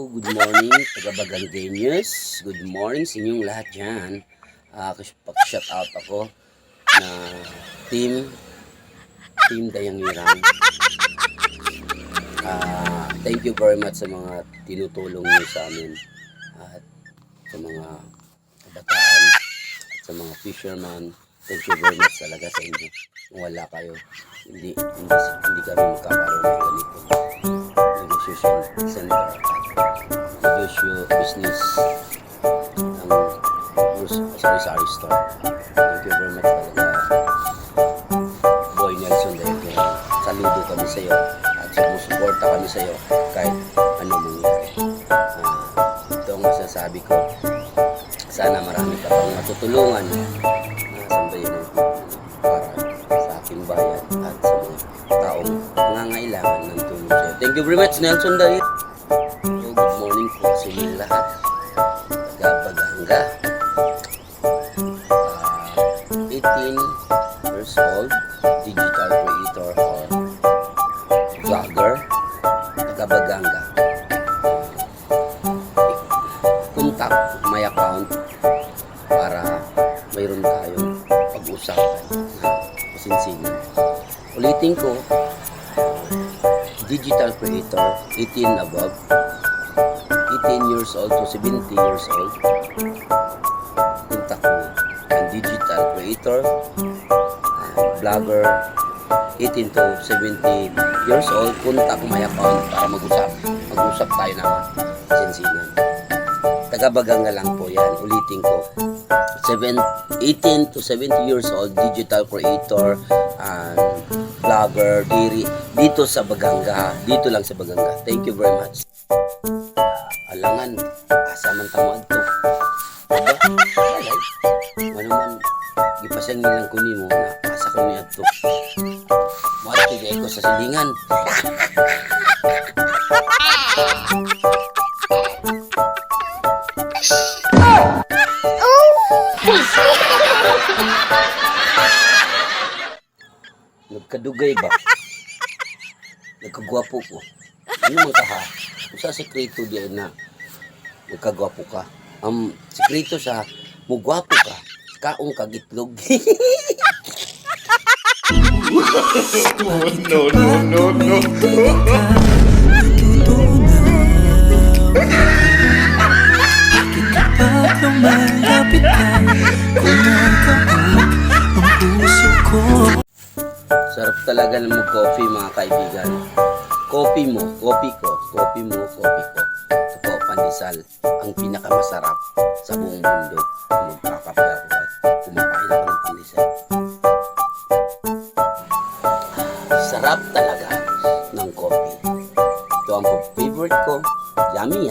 good morning, taga-Baganggenyos. Good morning sa inyong lahat dyan. Pag-shout out ako na Team Dayangirang. Thank you very much sa mga tinutulong niyo sa amin at sa mga kabataan at sa mga fisherman. Thank you very much talaga sa inyo. Kung wala kayo, hindi kami magkakaroon ng ganito. Negotiation center at business ng sari-sari store. Thank you very much talaga, Boy Nelson Dayangirang. Saludo kami sa iyo at sumusuporta kami sa iyo kahit ano mangyari. Ito ang masasabi ko. Sana marami ka pang matutulungan na sambayan ng para sa aking bayan at sa mga taong nangangailangan ng tulong sa iyo. Thank you very much, Nelson Dayangirang. Good morning po sa inyong lahat. Taga-Baganga. 18 years old, digital creator or vlogger, taga-Baganga. Contact my account para mayroon tayong pag-usapan na masinsinan. Ulitin ko, digital creator, 18 above, 18 years old to 70 years old. Contact me. And digital creator, vlogger, 18 to 70 years old. Contact my account para mag-usap tayo naman masinsinan. Taga-Baganga lang po yan. Ulitin ko, 18 to 70 years old, digital creator and vlogger dito sa Baganga, dito lang sa Baganga. Thank you very much. Alangan, asa man tamad to. Diba? Ano man, gipasang nilang kunin mo na asa ko niya to. Matigay ko sa silingan. Nagkadugay ba? Nagkagwapo ko. Ano man ka ha? Kung sa sekreto diyan na nagkagwapo ka. Sekreto sa mugwapo ka. Kaong kagitlog. No. Lumalapit ka kung nagkabuo ang puso ko. Sarap talaga ng mag-coffee mga kaibigan. Coffee mo, coffee ko. Ito po, pandesal. Ang pinakamasarap sa buong mundo. Magkakape ako at kumakain ako ng pandesal. Sarap talaga ng coffee. Ito ang favorite ko. Yummy.